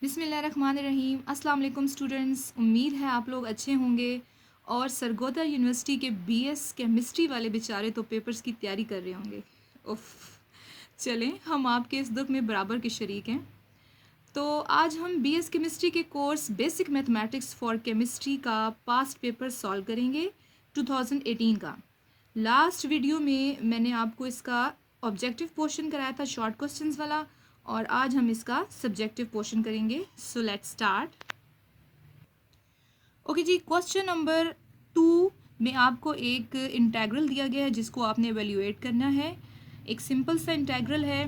बिस्मिल्लाहिर्रहमानिर्रहीम। अस्सलाम वालेकुम स्टूडेंट्स, उम्मीद है आप लोग अच्छे होंगे। और सरगोदा यूनिवर्सिटी के बीएस केमिस्ट्री वाले बेचारे तो पेपर्स की तैयारी कर रहे होंगे। उफ, चलें हम आपके इस दुख में बराबर के शरीक हैं। तो आज हम बीएस केमिस्ट्री के course basic mathematics for chemistry का पास्ट पेपर सॉल्व करेंगे 2018 का। लास्ट वीडियो में मैंने आपको इसका ऑब्जेक्टिव पोर्शन कराया था, शॉर्ट क्वेश्चंस वाला, और आज हम इसका सब्जेक्टिव पोर्शन करेंगे। So let's start. ओके जी, क्वेश्चन नंबर 2 में आपको एक इंटेग्रल दिया गया है जिसको आपने एवेल्यूएट करना है। एक सिंपल सा इंटेग्रल है,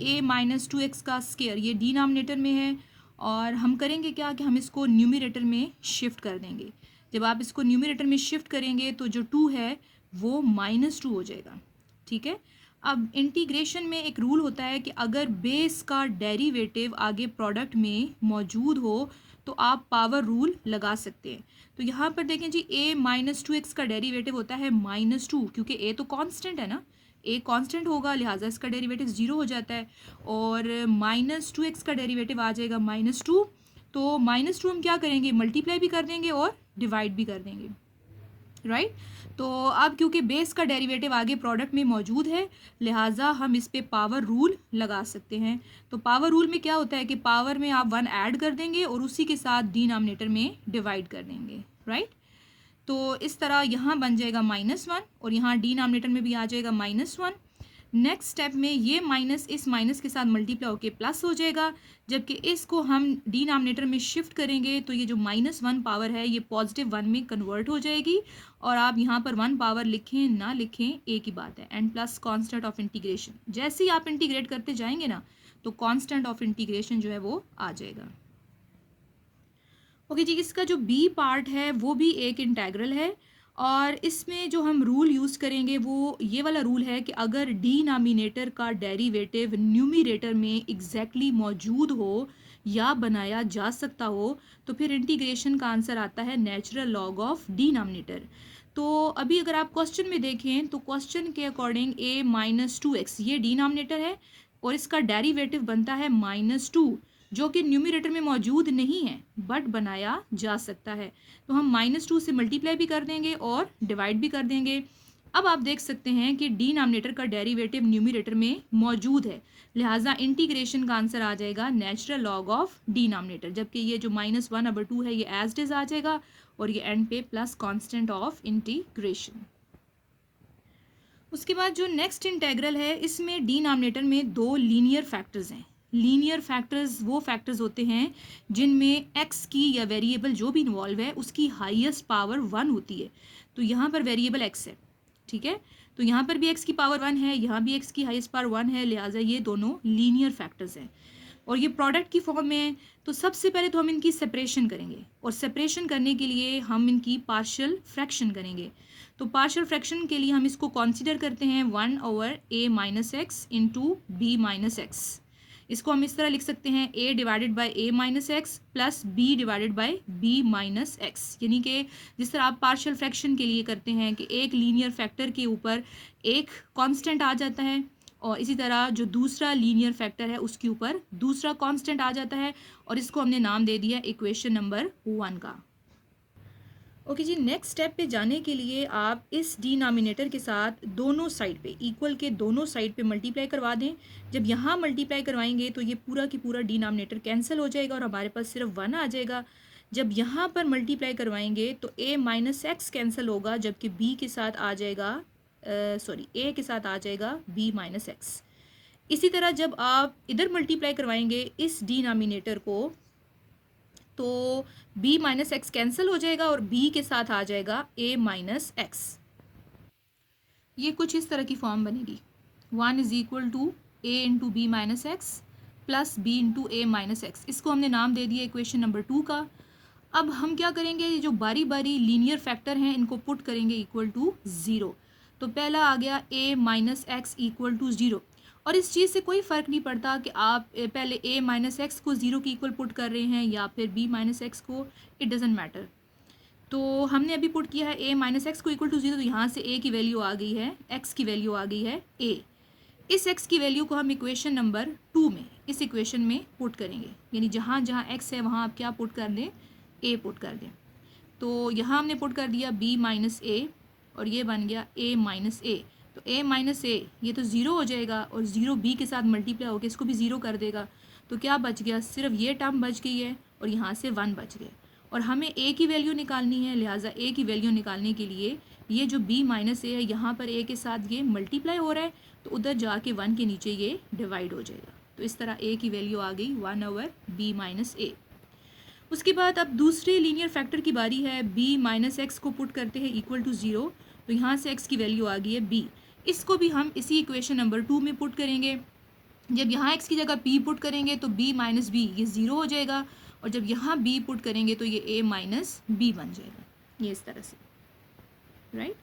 a-2x का स्क्वायर, ये डिनोमिनेटर में है। और हम करेंगे क्या कि हम इसको न्यूमरेटर में शिफ्ट कर देंगे। जब आप इसको न्यूमरेटर में शिफ्ट करेंगे तो जो 2 है वो -2 हो जाएगा। ठीक है। अब इंटीग्रेशन में एक रूल होता है कि अगर बेस का डेरिवेटिव आगे प्रोडक्ट में मौजूद हो तो आप पावर रूल लगा सकते हैं। तो यहाँ पर देखें जी, a-2x का डेरिवेटिव होता है -2, क्योंकि a तो कांस्टेंट है ना, a कांस्टेंट होगा, लिहाजा इसका डेरिवेटिव 0 हो जाता है। और -2x का डेरिवेटिव आ जाएगा -2। तो -2 हम क्या करेंगे, मल्टीप्लाई भी कर देंगे और डिवाइड भी कर देंगे, राइट। तो अब क्योंकि बेस का डेरिवेटिव आगे प्रोडक्ट में मौजूद है, लिहाजा हम इस पे पावर रूल लगा सकते हैं। तो पावर रूल में क्या होता है कि पावर में आप 1 ऐड कर देंगे और उसी के साथ डिनोमिनेटर में डिवाइड कर देंगे, राइट। तो इस तरह यहाँ बन जाएगा -1 और यहाँ डिनोमिनेटर में भी आ जाएगा -1। नेक्स्ट स्टेप में ये माइनस इस माइनस के साथ मल्टीप्लाई होकर प्लस हो जाएगा, जबकि इसको हम डिनोमिनेटर में शिफ्ट करेंगे तो ये जो -1 पावर है ये +1 में कन्वर्ट हो जाएगी। और आप यहाँ पर 1 पावर लिखें ना लिखें एक ही बात है, and plus constant of integration. जैसे ही आप इंटीग्रेट करते जाएंगे ना तो कांस्टेंट ऑफ इंटीग्रेशन जो है वो आ जाएगा। ओके जी, इसका जो बी पार्ट है वो भी एक इंटेग्रल है, और इसमें जो हम रूल यूज़ करेंगे वो ये वाला रूल है कि अगर डिनोमिनेटर का डेरिवेटिव न्यूमरेटर में एग्जैक्टली मौजूद हो या बनाया जा सकता हो तो फिर इंटीग्रेशन का आंसर आता है नेचुरल लॉग ऑफ डिनोमिनेटर। तो अभी अगर आप क्वेश्चन में देखें तो क्वेश्चन के अकॉर्डिंग a-2x ये डिनोमिनेटर है और इसका डेरिवेटिव बनता है -2, जो कि न्यूमरेटर में मौजूद नहीं है बट बनाया जा सकता है। तो हम -2 से मल्टीप्लाई भी कर देंगे और डिवाइड भी कर देंगे। अब आप देख सकते हैं कि डिनोमिनेटर का डेरिवेटिव न्यूमरेटर में मौजूद है, लिहाजा इंटीग्रेशन का आंसर आ जाएगा नेचुरल लॉग ऑफ डिनोमिनेटर, जबकि ये जो -1/2 है ये एज इट इज आ जाएगा और ये एंड पे प्लस कांस्टेंट ऑफ इंटीग्रेशन। उसके बाद जो नेक्स्ट इंटेग्रल है इसमें डिनोमिनेटर में 2 लीनियर फैक्टर्स हैं। लीनियर फैक्टर्स वो फैक्टर्स होते हैं जिनमें x की या वेरिएबल जो भी इन्वॉल्व है उसकी हाईएस्ट पावर 1 होती है। तो यहाँ पर वेरिएबल x है, ठीक है। तो यहाँ पर भी x की पावर 1 है, यहाँ भी x की हाईएस्ट पावर 1 है, लिहाजा ये दोनों लीनियर फैक्टर्स हैं और ये प्रोडक्ट की फॉर्म में है। तो सबसे पहले तो हम इनकी सेपरेशन करेंगे और सेपरेशन करने के लिए हम इनकी पार्शियल फ्रैक्शन करेंगे। तो पार्शियल फ्रैक्शन के लिए हम इसको कंसीडर करते हैं 1/a-x इंटू b-x। इसको हम इस तरह लिख सकते हैं a divided by a-x plus b divided by b-x। यानी कि जिस तरह आप पार्शियल फ्रैक्शन के लिए करते हैं कि एक लीनियर फैक्टर के ऊपर एक कांस्टेंट आ जाता है और इसी तरह जो दूसरा लीनियर फैक्टर है उसके ऊपर दूसरा कांस्टेंट आ जाता है, और इसको हमने नाम दे दिया इक्वेशन नंबर 1 का। ओके जी, नेक्स्ट स्टेप पे जाने के लिए आप इस डिनोमिनेटर के साथ दोनों साइड पे इक्वल के दोनों साइड पे मल्टीप्लाई करवा दें। जब यहाँ मल्टीप्लाई करवाएंगे तो ये पूरा की पूरा डिनोमिनेटर कैंसिल हो जाएगा और हमारे पास सिर्फ 1 आ जाएगा। जब यहाँ पर मल्टीप्लाई करवाएंगे तो a-x कैंसिल होगा, जबकि b के साथ आ जाएगा a के साथ आ जाएगा b-x। इसी तरह जब आप इधर मल्टीप्लाई करवाएंगे इस डिनोमिनेटर को तो b-x कैंसिल हो जाएगा और b के साथ आ जाएगा a-x। ये कुछ इस तरह की फॉर्म बनेगी, 1 = a into b-x plus b into a-x। इसको हमने नाम दे दिया इक्वेशन नंबर 2 का। अब हम क्या करेंगे, ये जो बारी बारी लीनियर फैक्टर हैं इनको पुट करेंगे इक्वल टू 0। तो पहला आ गया a-x इक्वल टू 0, और इस चीज़ से कोई फ़र्क नहीं पड़ता कि आप पहले a-x को 0 के इक्वल पुट कर रहे हैं या फिर b-x को, इट डजेंट मैटर। तो हमने अभी पुट किया है a-x को इक्वल टू 0, तो यहाँ से a की वैल्यू आ गई है, x की वैल्यू आ गई है a। इस x की वैल्यू को हम इक्वेशन नंबर 2 में, इस इक्वेशन में पुट करेंगे, यानी जहाँ जहाँ x है वहाँ आप क्या पुट कर दें, a पुट कर दें। तो यहाँ हमने पुट कर दिया b माइनस a और ये बन गया a माइनस a। तो a माइनस a ये तो ज़ीरो हो जाएगा और ज़ीरो b के साथ मल्टीप्लाई होकर इसको भी ज़ीरो कर देगा। तो क्या बच गया, सिर्फ ये टर्म बच गई है और यहाँ से 1 बच गया। और हमें a की वैल्यू निकालनी है, लिहाजा a की वैल्यू निकालने के लिए ये जो b माइनस a है यहाँ पर a के साथ ये मल्टीप्लाई हो रहा है, तो उधर जाके 1 के नीचे ये डिवाइड हो जाएगा। तो इस तरह a की वैल्यू आ गई 1/b माइनस a। उसके बाद अब दूसरे लीनियर फैक्टर की बारी है। b माइनस एक्स को पुट करते हैं इक्वल टू 0, तो यहाँ से x की वैल्यू आ गई है b। इसको भी हम इसी इक्वेशन नंबर 2 में पुट करेंगे। जब यहाँ x की जगह b पुट करेंगे तो b माइनस बी ये 0 हो जाएगा, और जब यहाँ b पुट करेंगे तो ये a माइनस बी बन जाएगा, ये इस तरह से, राइट।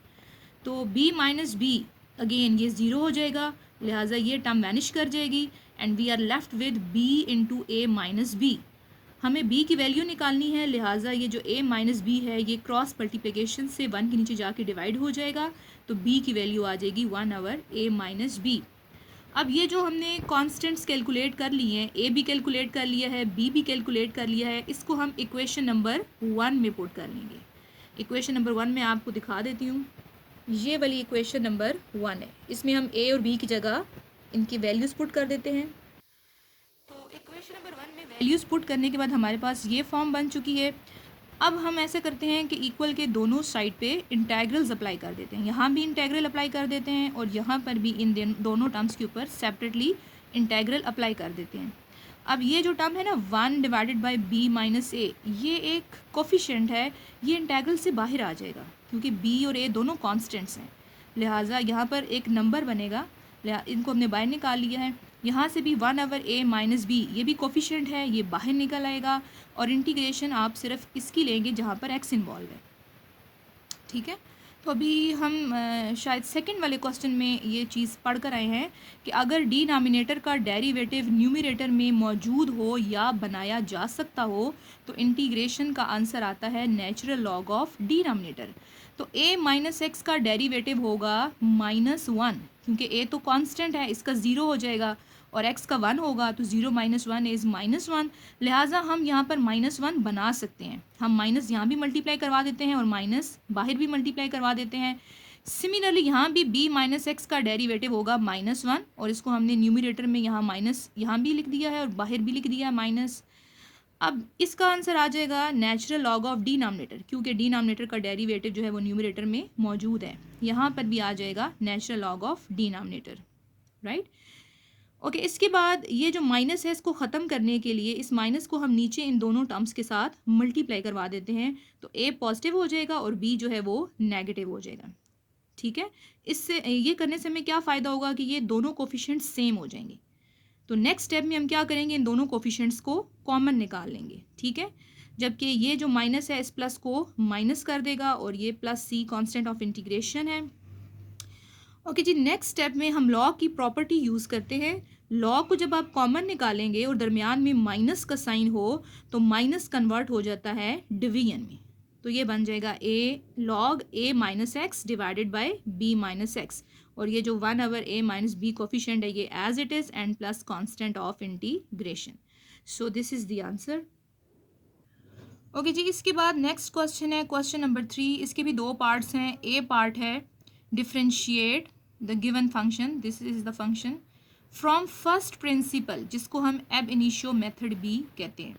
तो b माइनस बी अगेन ये 0 हो जाएगा, लिहाजा ये टर्म वैनिश कर जाएगी and we are left with b into a minus B. हमें b की वैल्यू निकालनी है, लिहाजा ये जो a माइनस बी है ये क्रॉस मल्टीप्लिकेशन से 1 के नीचे जाके डिवाइड हो जाएगा, तो b की वैल्यू आ जाएगी 1/a माइनस बी। अब ये जो हमने कॉन्स्टेंट्स कैलकुलेट कर लिए हैं, a भी कैलकुलेट कर लिया है, b भी कैलकुलेट कर लिया है, इसको हम इक्वेशन नंबर 1 में पुट कर लेंगे। इक्वेशन नंबर 1 में आपको दिखा देती हूँ, ये वाली इक्वेशन नंबर 1 है। इसमें हम a और b की जगह इनकी वैल्यूज़ पुट कर देते हैं। तो इक्वेशन नंबर 1 में वैल्यूज़ पुट करने के बाद हमारे पास ये फॉर्म बन चुकी है। अब हम ऐसे करते हैं कि इक्वल के दोनों साइड पे इंटेग्रल्स अप्लाई कर देते हैं, यहाँ भी इंटेग्रल अप्लाई कर देते हैं और यहाँ पर भी इन दोनों टर्म्स के ऊपर सेपरेटली इंटेग्रल अप्लाई कर देते हैं। अब ये जो टर्म है ना 1 divided by b minus a, ये एक कोफिशिएंट है, ये इंटेग्रल से बाहर आ जाएगा क्योंकि b और a दोनों कॉन्स्टेंट्स हैं, लिहाजा यहाँ पर एक नंबर बनेगा, इनको हमने बाहर निकाल लिया है। यहाँ से भी 1/a माइनस बी ये भी कोफिशिएंट है, ये बाहर निकल आएगा और इंटीग्रेशन आप सिर्फ इसकी लेंगे जहाँ पर x इन्वॉल्व है, ठीक है। तो अभी हम शायद सेकंड वाले क्वेश्चन में ये चीज़ पढ़ कर आए हैं कि अगर डिनोमिनेटर का डेरिवेटिव न्यूमरेटर में मौजूद हो या बनाया जा सकता हो तो इंटीग्रेशन का आंसर आता है नेचुरल लॉग ऑफ डिनोमिनेटर। तो a माइनस एक्स का डेरिवेटिव होगा -1, क्योंकि a तो कांस्टेंट है, इसका 0 हो जाएगा, और x का 1 होगा, तो 0 माइनस 1 इज़ -1। लिहाजा हम यहाँ पर -1 बना सकते हैं। हम माइनस यहाँ भी मल्टीप्लाई करवा देते हैं और माइनस बाहर भी मल्टीप्लाई करवा देते हैं। सिमिलरली यहाँ भी b माइनस एक्स का डेरिवेटिव होगा -1, और इसको हमने न्यूमरेटर में यहाँ माइनस यहाँ भी लिख दिया है और बाहर भी लिख दिया है माइनस। अब इसका आंसर आ जाएगा नेचुरल लॉग ऑफ डिनोमिनेटर, क्योंकि डिनोमिनेटर का डेरिवेटिव जो है वो न्यूमरेटर में मौजूद है। यहाँ पर भी आ जाएगा natural log of denominator, right. Okay, इसके बाद ये जो माइनस है इसको ख़त्म करने के लिए इस माइनस को हम नीचे इन दोनों टर्म्स के साथ मल्टीप्लाई करवा देते हैं, तो a पॉजिटिव हो जाएगा और b जो है वो नेगेटिव हो जाएगा, ठीक है। इससे ये करने से हमें क्या फ़ायदा होगा कि ये दोनों कोफिशिएंट सेम हो जाएंगे। तो नेक्स्ट स्टेप में हम क्या करेंगे, इन दोनों कोफिशिएंट्स को कॉमन निकाल लेंगे, ठीक है। जबकि ये जो माइनस है इस प्लस को माइनस कर देगा और ये plus c constant of integration है। ओके जी, नेक्स्ट स्टेप में हम लॉग की प्रॉपर्टी यूज़ करते हैं। लॉग को जब आप कॉमन निकालेंगे और दरमियान में माइनस का साइन हो तो माइनस कन्वर्ट हो जाता है डिवीजन में, तो ये बन जाएगा a log a minus x divided by b minus x, और ये जो 1/a माइनस बी कोफिशिएंट है ये as it is and plus constant of integration. So this is the answer. Okay जी, इसके बाद नेक्स्ट क्वेश्चन है क्वेश्चन नंबर 3। इसके भी दो पार्ट्स हैं। ए पार्ट है differentiate the given function, this is the function from first principle, जिसको हम एब इनिशियो मेथड भी कहते हैं,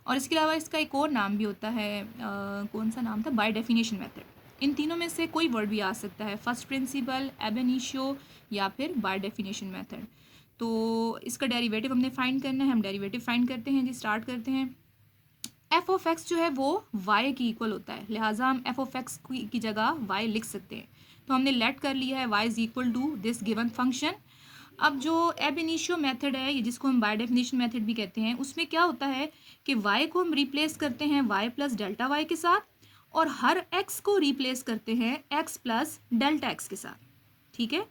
और इसके अलावा इसका एक और नाम भी होता है, कौन सा नाम था, बाय डेफिनेशन मेथड। इन तीनों में से कोई वर्ड भी आ सकता है, फर्स्ट प्रिंसिपल, एब इनिशियो या फिर बाय डेफिनेशन मेथड। तो इसका डेरिवेटिव हमने फाइंड करना है, हम डेरिवेटिव फाइंड करते हैं जी। स्टार्ट करते हैं। एफ ऑफ एक्स जो है वो वाई की इक्वल होता है, लिहाजा हम एफ ऑफ एक्स की जगह वाई लिख सकते हैं। तो हमने लेट कर लिया है Y is equal to this given function. अब जो एब इनिशियो मेथड है, ये जिसको हम बाय डेफिनेशन मेथड भी कहते हैं, उसमें क्या होता है कि वाई को हम रिप्लेस करते हैं वाई प्लस डेल्टा वाई के साथ, और हर एक्स को रिप्लेस करते हैं एक्स प्लस डेल्टा एक्स के साथ, ठीक है।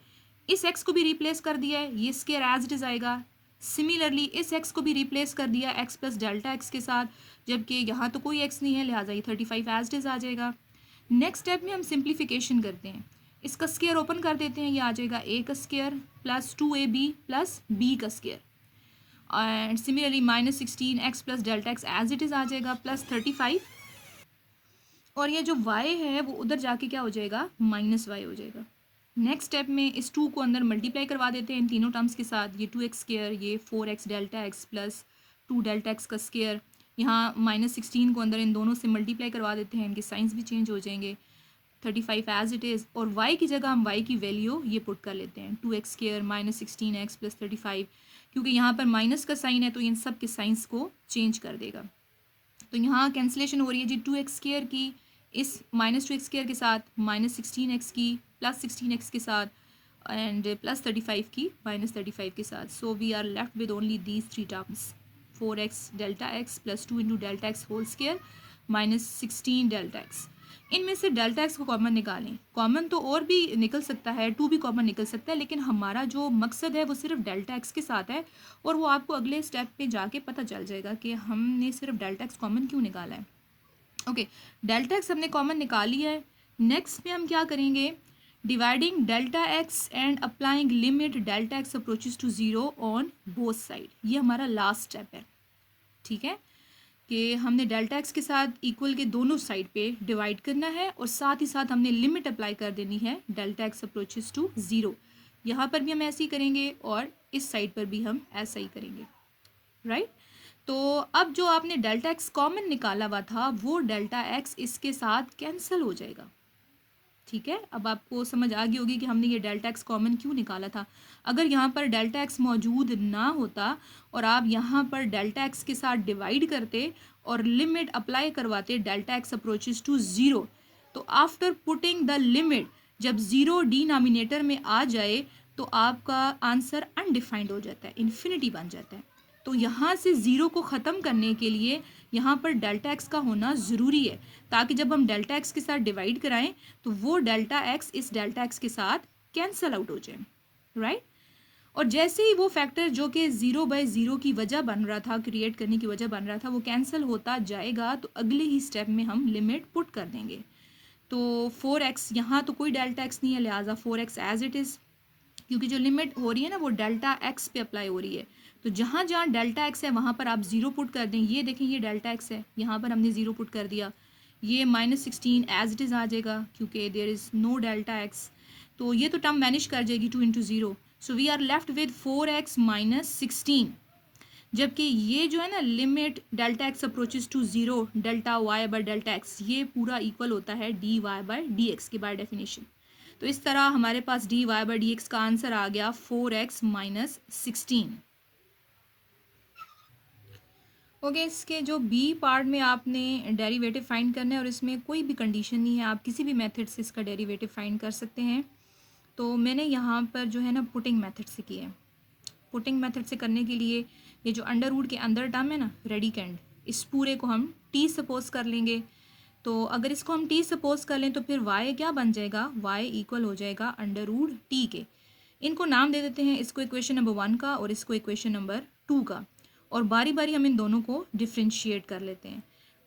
इस एक्स को भी रिप्लेस कर दिया है, ये स्क्वायर एज इट इज आएगा। सिमिलरली इस एक्स को भी रिप्लेस कर दिया एक्स प्लस डेल्टा एक्स के साथ, जबकि यहाँ तो कोई एक्स नहीं है, लिहाजा ये 35 एज इट इज आ जाएगा। नेक्स्ट स्टेप में हम सिंप्लीफिकेशन करते हैं। इसका स्क्वायर ओपन कर देते हैं, ये आ जाएगा a का square plus 2ab plus b का square, and similarly -16x plus delta x as it is आ जाएगा प्लस 35, और ये जो y है वो उधर जाके क्या हो जाएगा, -y हो जाएगा। नेक्स्ट स्टेप में इस 2 को अंदर मल्टीप्लाई करवा देते हैं इन तीनों टर्म्स के साथ, ये 2x स्क्वायर, ये 4x delta X plus 2 delta x का स्क्वायर, यहाँ -16 को अंदर इन दोनों से मल्टीप्लाई करवा देते हैं, इनके साइंस भी चेंज हो जाएंगे, 35 एज इट इज़, और y की जगह हम y की वैल्यू ये पुट कर लेते हैं, 2x स्क्वायर -16x प्लस 35, क्योंकि यहाँ पर माइनस का साइन है तो इन सब के साइंस को चेंज कर देगा। तो यहाँ कैंसिलेशन हो रही है जी, 2x स्क्वायर की इस -2x स्क्वायर के साथ, -16x की प्लस 16x के साथ, एंड प्लस 35 की -35 के साथ। So we are left with only these 3 terms, 4x delta X plus 2 into delta X whole square -16 delta X. इनमें से डेल्टा एक्स को कॉमन निकालें, कॉमन तो और भी निकल सकता है, 2 भी कॉमन निकल सकता है, लेकिन हमारा जो मकसद है वो सिर्फ डेल्टा एक्स के साथ है, और वो आपको अगले स्टेप पे जाके पता चल जाएगा कि हमने सिर्फ डेल्टा एक्स कॉमन क्यों निकाला है। ओके, डेल्टा एक्स हमने कॉमन निकाली है। नेक्स्ट में हम क्या करेंगे, dividing delta X and applying limit delta X approaches to 0 on both side, ये हमारा लास्ट स्टेप है। ठीक है, कि हमने डेल्टा एक्स के साथ इक्वल के दोनों साइड पे डिवाइड करना है, और साथ ही साथ हमने लिमिट अप्लाई कर देनी है डेल्टा एक्स अप्रोचेस टू 0। यहाँ पर भी हम ऐसे ही करेंगे और इस साइड पर भी हम ऐसा ही करेंगे, राइट। तो अब जो आपने डेल्टा एक्स कॉमन निकाला हुआ था वो डेल्टा एक्स इसके साथ कैंसिल हो जाएगा। ठीक है, अब आपको समझ आ गई होगी कि हमने ये डेल्टा एक्स कॉमन क्यों निकाला था। अगर यहाँ पर डेल्टा एक्स मौजूद ना होता और आप यहाँ पर डेल्टा एक्स के साथ डिवाइड करते और लिमिट अप्लाई करवाते डेल्टा एक्स अप्रोचेस टू 0, तो आफ्टर पुटिंग द लिमिट जब 0 डिनोमिनेटर में आ जाए तो आपका आंसर अनडिफाइंड हो जाता है, इन्फिनिटी बन जाता है। तो यहाँ से 0 को ख़त्म करने के लिए यहाँ पर डेल्टा एक्स का होना ज़रूरी है, ताकि जब हम डेल्टा एक्स के साथ डिवाइड कराएं तो वो डेल्टा एक्स इस डेल्टा एक्स के साथ कैंसल आउट हो जाए, राइट। और जैसे ही वो फैक्टर जो कि 0/0 की वजह बन रहा था, क्रिएट करने की वजह बन रहा था, वो कैंसिल होता जाएगा, तो अगले ही स्टेप में हम लिमिट पुट कर देंगे। तो 4x, यहाँ तो कोई डेल्टा एक्स नहीं है, लिहाजा 4x एज इट इज़, क्योंकि जो लिमिट हो रही है ना वो डेल्टा एक्स पे अप्लाई हो रही है, तो जहाँ जहाँ डेल्टा एक्स है वहाँ पर आप 0 पुट कर दें। ये देखें, ये डेल्टा एक्स है, यहाँ पर हमने 0 पुट कर दिया, ये -16 एज इट इज़ आ जाएगा क्योंकि there is no delta X, तो ये तो टर्म वैनिश कर जाएगी 2 × 0। So we are left with 4x - 16, जबकि ये जो है ना limit delta X approaches to 0 delta y by delta X, ये पूरा इक्वल होता है dy/dx के बाय डेफिनेशन। तो इस तरह हमारे पास dy/dx का आंसर आ गया 4x - 16। ओके, इसके जो बी पार्ट में आपने डेरिवेटिव फाइंड करना है और इसमें कोई भी कंडीशन नहीं है, आप किसी भी मेथड से इसका डेरिवेटिव फाइंड कर सकते हैं। तो मैंने यहाँ पर जो है ना पुटिंग मेथड से किया है। पुटिंग मेथड से करने के लिए ये जो अंडर रूट के अंदर टर्म है ना रेडिकेंड, इस पूरे को हम टी सपोज कर लेंगे। तो अगर इसको हम टी सपोज कर लें तो फिर y क्या बन जाएगा, y इक्वल हो जाएगा √t के। इनको नाम दे देते हैं, इसको इक्वेशन नंबर 1 का और इसको इक्वेशन नंबर 2 का, और बारी बारी हम इन दोनों को डिफ्रेंशिएट कर लेते हैं।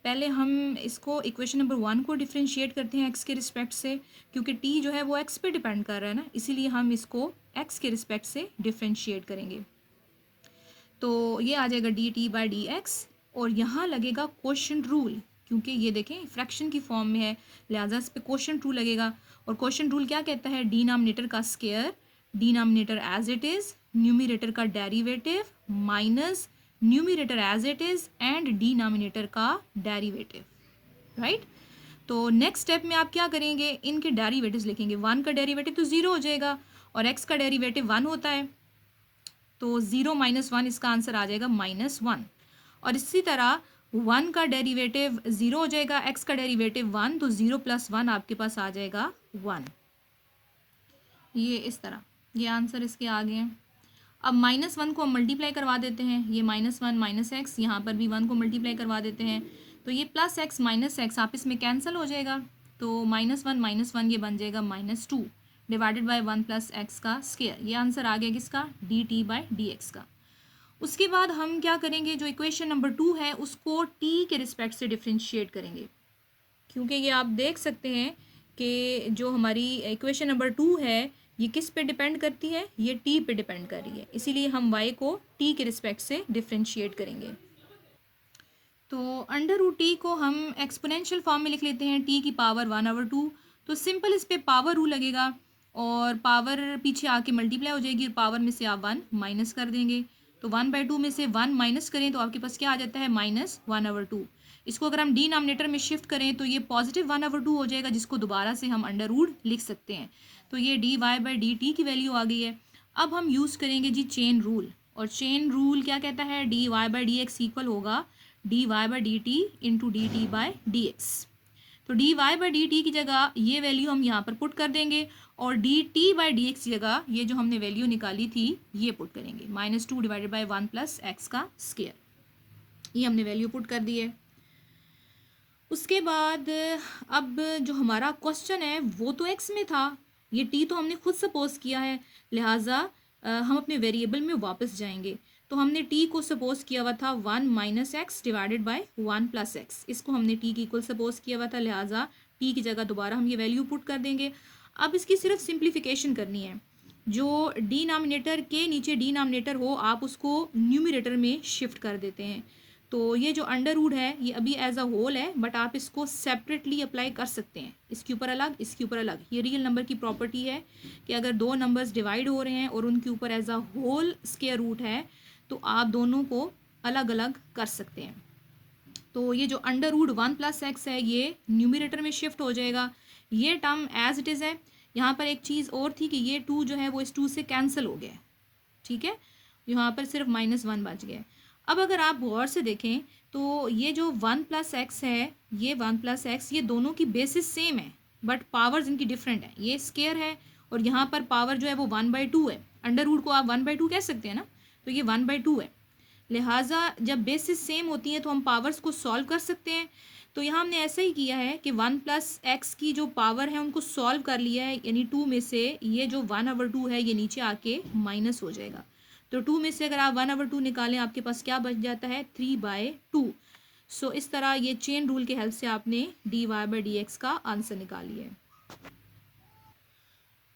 पहले हम इसको इक्वेशन नंबर 1 को डिफ्रेंशिएट करते हैं x के रिस्पेक्ट से, क्योंकि t जो है वो x पे डिपेंड कर रहा है ना, इसीलिए हम इसको x के रिस्पेक्ट से डिफ्रेंशिएट करेंगे। तो ये आ जाएगा dt/dx, और यहाँ लगेगा क्वोशिएंट रूल, क्योंकि ये देखें फ्रैक्शन की फॉर्म में है, लिहाजा इस पे क्वोशिएंट रूल लगेगा। और क्वोशिएंट रूल क्या कहता है, डिनोमिनेटर का square, denominator as it is, numerator का derivative minus numerator as it is and denominator का डेरिवेटिव, राइट। तो नेक्स्ट स्टेप में आप क्या करेंगे, इनके डेरिवेटिव्स लिखेंगे। 1 का डेरिवेटिव तो 0 हो जाएगा और x का डेरिवेटिव 1 होता है, तो 0 - 1 इसका आंसर आ जाएगा -1। और इसी तरह 1 का डेरिवेटिव 0 हो जाएगा, x का डेरिवेटिव 1, तो 0 + 1 आपके पास आ जाएगा 1। ये इस तरह ये आंसर इसके आ गए हैं। अब -1 को हम मल्टीप्लाई करवा देते हैं, ये -1 - x, यहाँ पर भी 1 को मल्टीप्लाई करवा देते हैं, तो ये +x - x आपस में कैंसिल हो जाएगा, तो -1 - 1 ये बन जाएगा -2 डिवाइडेड बाय 1 + x का स्क्वायर। ये आंसर आ गया किसका, dt/dx का। उसके बाद हम क्या करेंगे, जो इक्वेशन नंबर 2 है उसको t के रिस्पेक्ट से डिफ्रेंशिएट करेंगे, क्योंकि ये आप देख सकते हैं कि जो हमारी इक्वेशन नंबर 2 है ये किस पे डिपेंड करती है, ये टी पे डिपेंड कर रही है, इसीलिए हम y को टी के रिस्पेक्ट से डिफ्रेंशिएट करेंगे। तो अंडर रूट टी को हम एक्सपोनेंशियल फॉर्म में लिख लेते हैं, टी की पावर 1/2। तो सिंपल इस पे पावर रूल लगेगा और पावर पीछे आके मल्टीप्लाई हो जाएगी और पावर में से आप 1 माइनस कर देंगे। तो 1/2 में से 1 माइनस करें तो आपके पास क्या आ जाता है, -1/2। इसको अगर हम डिनोमिनेटर में शिफ्ट करें तो ये पॉजिटिव 1/2 हो जाएगा, जिसको दोबारा से हम अंडर रूट लिख सकते हैं। तो ये dy/dt की वैल्यू आ गई है। अब हम यूज़ करेंगे जी चेन रूल, और चेन रूल क्या कहता है, dy/dx इक्वल होगा dy/dt इंटू dt/dx। तो dy/dt की जगह ये वैल्यू हम यहाँ पर पुट कर देंगे और dt/dx की जगह ये जो हमने वैल्यू निकाली थी ये पुट करेंगे, -2 डिवाइडेड बाई 1 प्लस एक्स का स्क्वायर। ये हमने वैल्यू पुट कर दी है। उसके बाद अब जो हमारा क्वेश्चन है वो तो एक्स में था, ये टी तो हमने खुद सपोज किया है, लिहाजा हम अपने वेरिएबल में वापस जाएंगे। तो हमने टी को सपोज किया हुआ था 1 minus x divided by 1 plus x, इसको हमने टी की इक्वल सपोज किया हुआ था, लिहाजा टी की जगह दोबारा हम ये वैल्यू पुट कर देंगे। अब इसकी सिर्फ सिंप्लीफिकेशन करनी है, जो डिनोमिनेटर के नीचे डिनोमिनेटर हो आप उसको न्यूमरेटर में शिफ्ट कर देते हैं। तो ये जो अंडर रूट है ये अभी एज अ होल है, बट आप इसको सेपरेटली अप्लाई कर सकते हैं, इसके ऊपर अलग इसके ऊपर अलग। ये रियल नंबर की प्रॉपर्टी है कि अगर दो नंबर्स डिवाइड हो रहे हैं और उनके ऊपर as a whole square root है तो आप दोनों को अलग अलग कर सकते हैं। तो ये जो अंडर रूट 1 प्लस एक्स है ये न्यूमरेटर में शिफ्ट हो जाएगा, ये टर्म एज इट इज़ है। यहाँ पर एक चीज़ और थी कि ये 2 जो है वो इस 2 से कैंसिल हो गया, ठीक है, यहाँ पर सिर्फ -1 बच गया। अब अगर आप गौर से देखें तो ये जो 1 प्लस एक्स है, ये 1 प्लस एक्स, ये दोनों की बेसिस सेम है बट पावर्स इनकी डिफरेंट है। ये स्क्वायर है और यहाँ पर पावर जो है वो 1/2 है। अंडर रूट को आप 1/2 कह सकते हैं ना, तो ये 1/2 है। लिहाजा जब बेसिस सेम होती हैं तो हम पावर्स को सॉल्व कर सकते हैं। तो यहाँ हमने ऐसा ही किया है कि 1 प्लस एक्स की जो पावर है उनको सॉल्व कर लिया है, यानी 2 में से ये जो 1/2 है ये नीचे आके माइनस हो जाएगा। तो 2 में से अगर आप 1/2 निकालें आपके पास क्या बच जाता है, 3/2। सो इस तरह ये चेन रूल के हेल्प से आपने dy/dx का आंसर निकाल लिया है।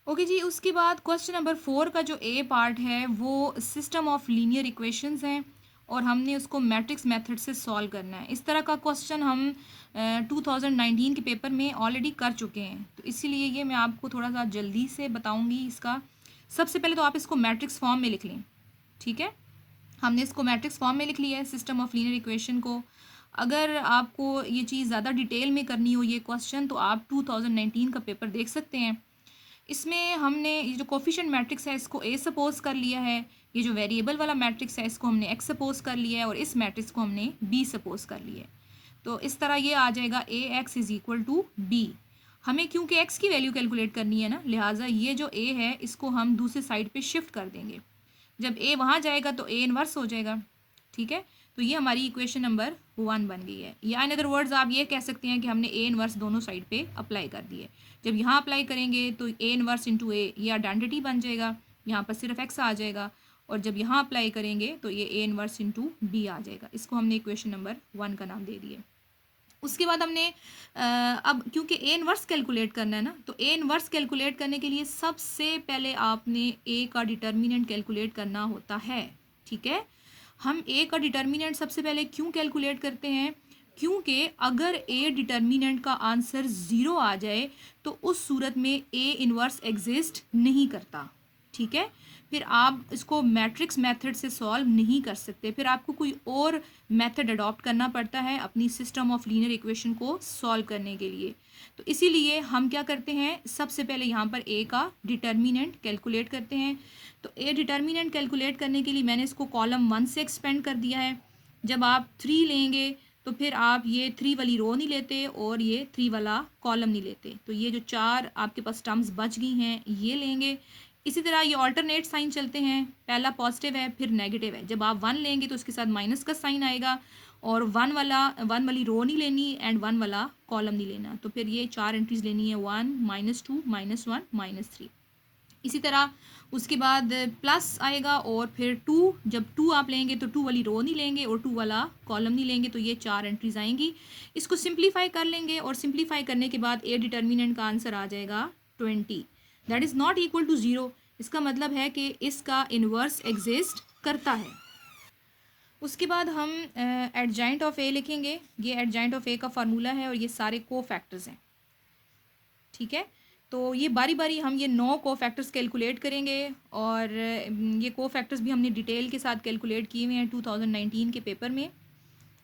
ओके जी, उसके बाद क्वेश्चन नंबर 4 का जो ए पार्ट है वो सिस्टम ऑफ लीनियर इक्वेशंस हैं और हमने उसको मैट्रिक्स मेथड से सॉल्व करना है। इस तरह का क्वेश्चन हम 2019 के पेपर में ऑलरेडी कर चुके हैं, तो इसीलिए ये मैं आपको थोड़ा सा जल्दी से बताऊंगी इसका। सबसे पहले तो आप इसको मैट्रिक्स फॉर्म में लिख लें, ठीक है। हमने इसको मैट्रिक्स फॉर्म में लिख लिया है सिस्टम ऑफ लीनियर इक्वेशन को। अगर आपको ये चीज़ ज़्यादा डिटेल में करनी हो ये क्वेश्चन तो आप 2019 का पेपर देख सकते हैं। इसमें हमने ये जो कोफिशिएंट मैट्रिक्स है इसको ए सपोज कर लिया है, ये जो वेरिएबल वाला मैट्रिक्स है इसको हमने एक्स सपोज कर लिया है और इस मैट्रिक्स को हमने बी सपोज कर लिया है। तो इस तरह ये आ जाएगा A x is equal to B. हमें क्योंकि एक्स की वैल्यू कैलकुलेट करनी है ना, लिहाजा ये जो ए है इसको हम दूसरे साइड पे शिफ्ट कर देंगे। जब ए वहाँ जाएगा तो ए इनवर्स हो जाएगा, ठीक है। तो ये हमारी इक्वेशन नंबर 1 बन गई है, या इन अदर वर्ड्स आप ये कह सकते हैं कि हमने ए इनवर्स दोनों साइड पे अप्लाई कर दिए। जब यहाँ अप्लाई करेंगे तो ए इनवर्स इंटू ए ये आइडेंटिटी बन जाएगा, यहाँ पर सिर्फ एक्स आ जाएगा, और जब यहाँ अप्लाई करेंगे तो ये ए इनवर्स इंटू बी आ जाएगा। इसको हमने इक्वेशन नंबर 1 का नाम दे दिए। उसके बाद हमने अब क्योंकि ए इनवर्स कैलकुलेट करना है ना, तो ए इनवर्स कैलकुलेट करने के लिए सबसे पहले आपने ए का डिटर्मिनेंट कैलकुलेट करना होता है, ठीक है। हम ए का डिटर्मिनेंट सबसे पहले क्यों कैलकुलेट करते हैं, क्योंकि अगर ए डिटर्मिनेंट का आंसर 0 आ जाए तो उस सूरत में ए इनवर्स एग्जिस्ट नहीं करता, ठीक है। फिर आप इसको मैट्रिक्स मेथड से सॉल्व नहीं कर सकते, फिर आपको कोई और मेथड अडॉप्ट करना पड़ता है अपनी सिस्टम ऑफ लीनियर इक्वेशन को सॉल्व करने के लिए। तो इसीलिए हम क्या करते हैं, सबसे पहले यहाँ पर ए का डिटर्मिनेंट कैलकुलेट करते हैं। तो ए डिटर्मिनेंट कैलकुलेट करने के लिए मैंने इसको कॉलम 1 से एक्सपेंड कर दिया है। जब आप 3 लेंगे तो फिर आप ये 3 वाली रो नहीं लेते और ये 3 वाला कॉलम नहीं लेते, तो ये जो 4 आपके पास टर्म्स बच गई हैं ये लेंगे। इसी तरह ये ऑल्टरनेट साइन चलते हैं, पहला पॉजिटिव है फिर नेगेटिव है। जब आप 1 लेंगे तो उसके साथ माइनस का साइन आएगा, और 1 वाली रो नहीं लेनी एंड 1 वाला कॉलम नहीं लेना। तो फिर ये 4 एंट्रीज लेनी है, 1 -2 -1 -3। इसी तरह उसके बाद प्लस आएगा और फिर 2, जब 2 आप लेंगे तो 2 वाली रो नहीं लेंगे और 2 वाला कॉलम नहीं लेंगे, तो ये 4 एंट्रीज आएंगी। इसको सिंप्लीफाई कर लेंगे और सिंप्लीफाई करने के बाद ए डिटर्मिनेंट का आंसर आ जाएगा 20। That is not equal to 0। इसका मतलब है कि इसका इन्वर्स एग्जिस्ट करता है। उसके बाद हम एडजाइंट ऑफ ए लिखेंगे। ये एडजाइंट ऑफ ए का फार्मूला है और ये सारे को फैक्टर्स हैं, ठीक है। तो ये बारी बारी हम ये 9 को फैक्टर्स कैलकुलेट करेंगे और ये को फैक्टर्स भी हमने डिटेल के साथ कैलकुलेट किए हुए हैं 2019 के पेपर में।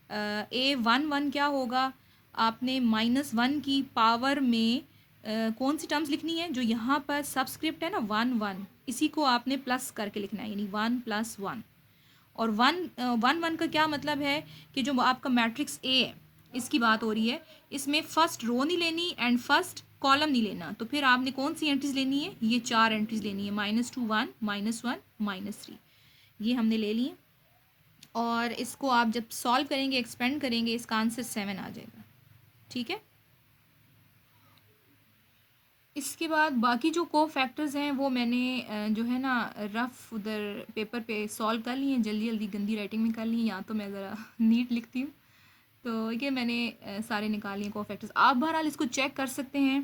A11 क्या होगा, आपने -1 की पावर में कौन सी टर्म्स लिखनी है, जो यहाँ पर सबस्क्रिप्ट है ना 1 इसी को आपने प्लस करके लिखना है, यानी 1 + 1। और 1 का क्या मतलब है कि जो आपका मैट्रिक्स ए है इसकी बात हो रही है, इसमें फर्स्ट रो नहीं लेनी एंड फर्स्ट कॉलम नहीं लेना। तो फिर आपने कौन सी एंट्रीज लेनी है, ये 4 एंट्रीज लेनी है, -2 1 -1 -3, ये हमने ले लिए। और इसको आप जब सॉल्व करेंगे, एक्सपेंड करेंगे, इसका आंसर 7 आ जाएगा, ठीक है। इसके बाद बाकी जो को फैक्टर्स हैं वो मैंने जो है ना रफ़ उधर पेपर पे सॉल्व कर लिए हैं, जल्दी जल्दी गंदी राइटिंग में कर लिए हैं, या तो मैं ज़रा नीट लिखती हूँ। तो ये मैंने सारे निकाल लिए को फैक्टर्स। आप बहरहाल इसको चेक कर सकते हैं,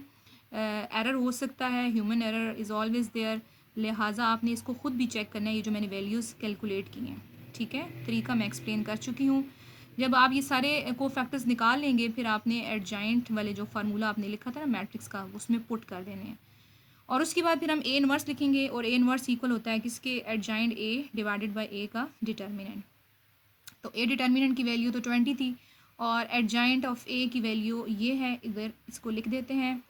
एरर हो सकता है, human error is always there, लिहाजा आपने इसको ख़ुद भी चेक करना है, ये जो मैंने वैल्यूज़ कैलकुलेट की हैं, ठीक है। तरीका मैं एक्सप्लेन कर चुकी हूँ। जब आप ये सारे को फैक्टर्स निकाल लेंगे, फिर आपने एडजाइंट वाले जो फार्मूला आपने लिखा था ना मैट्रिक्स का, उसमें पुट कर देने हैं। और उसके बाद फिर हम ए इनवर्स लिखेंगे, और ए इनवर्स इक्वल होता है किसके, एडजाइंट ए डिवाइडेड बाय ए का डिटर्मिनेंट। तो ए डिटर्मिनेंट की वैल्यू तो 20 थी और एडजाइंट ऑफ ए की वैल्यू ये है, इधर इसको लिख देते हैं।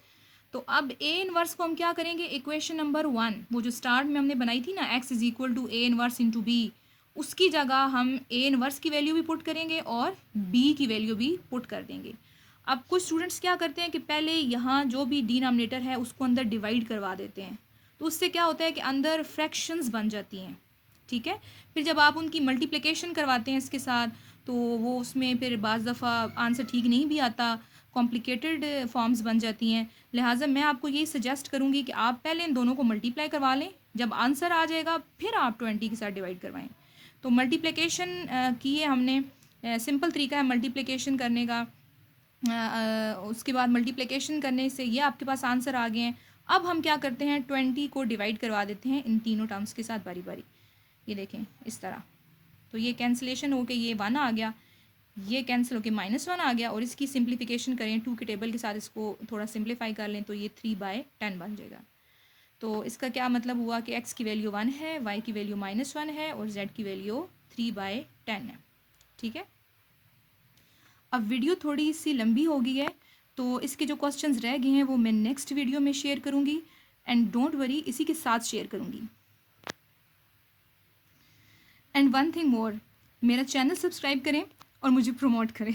तो अब ए इनवर्स को हम क्या करेंगे, इक्वेशन नंबर 1 वो जो स्टार्ट में हमने बनाई थी ना, x = a inverse into B, उसकी जगह हम ए इनवर्स की वैल्यू भी पुट करेंगे और बी की वैल्यू भी पुट कर देंगे। अब कुछ स्टूडेंट्स क्या करते हैं कि पहले यहाँ जो भी डिनोमिनेटर है उसको अंदर डिवाइड करवा देते हैं, तो उससे क्या होता है कि अंदर फ्रैक्शंस बन जाती हैं, ठीक है। फिर जब आप उनकी मल्टीप्लिकेशन करवाते हैं इसके साथ, तो वो उसमें फिर बाज़ दफ़ा आंसर ठीक नहीं भी आता, कॉम्प्लिकेटेड फॉर्म्स बन जाती हैं। लिहाजा मैं आपको यही सजेस्ट करूँगी कि आप पहले इन दोनों को मल्टीप्लाई करवा लें, जब आंसर आ जाएगा फिर आप 20 के साथ डिवाइड करवाएं। तो मल्टीप्लिकेशन की है हमने, सिंपल तरीका है मल्टीप्लिकेशन करने का। उसके बाद मल्टीप्लिकेशन करने से ये आपके पास आंसर आ गए हैं। अब हम क्या करते हैं, 20 को डिवाइड करवा देते हैं इन तीनों टर्म्स के साथ बारी बारी। ये देखें इस तरह, तो ये कैंसिलेशन हो के ये 1 आ गया, ये कैंसिल होके -1 आ गया, और इसकी सिंप्लीफिकेशन करें 2 के टेबल के साथ, इसको थोड़ा सिंप्लीफाई कर लें तो ये 3/10 बन जाएगा। तो इसका क्या मतलब हुआ कि x की वैल्यू 1 है, y की वैल्यू -1 है और z की वैल्यू 3/10 है, ठीक है। अब वीडियो थोड़ी सी लंबी हो गई है, तो इसके जो क्वेश्चंस रह गए हैं वो मैं नेक्स्ट वीडियो में शेयर करूँगी, एंड डोंट वरी इसी के साथ शेयर करूँगी। एंड वन थिंग मोर, मेरा चैनल सब्सक्राइब करें और मुझे प्रमोट करें।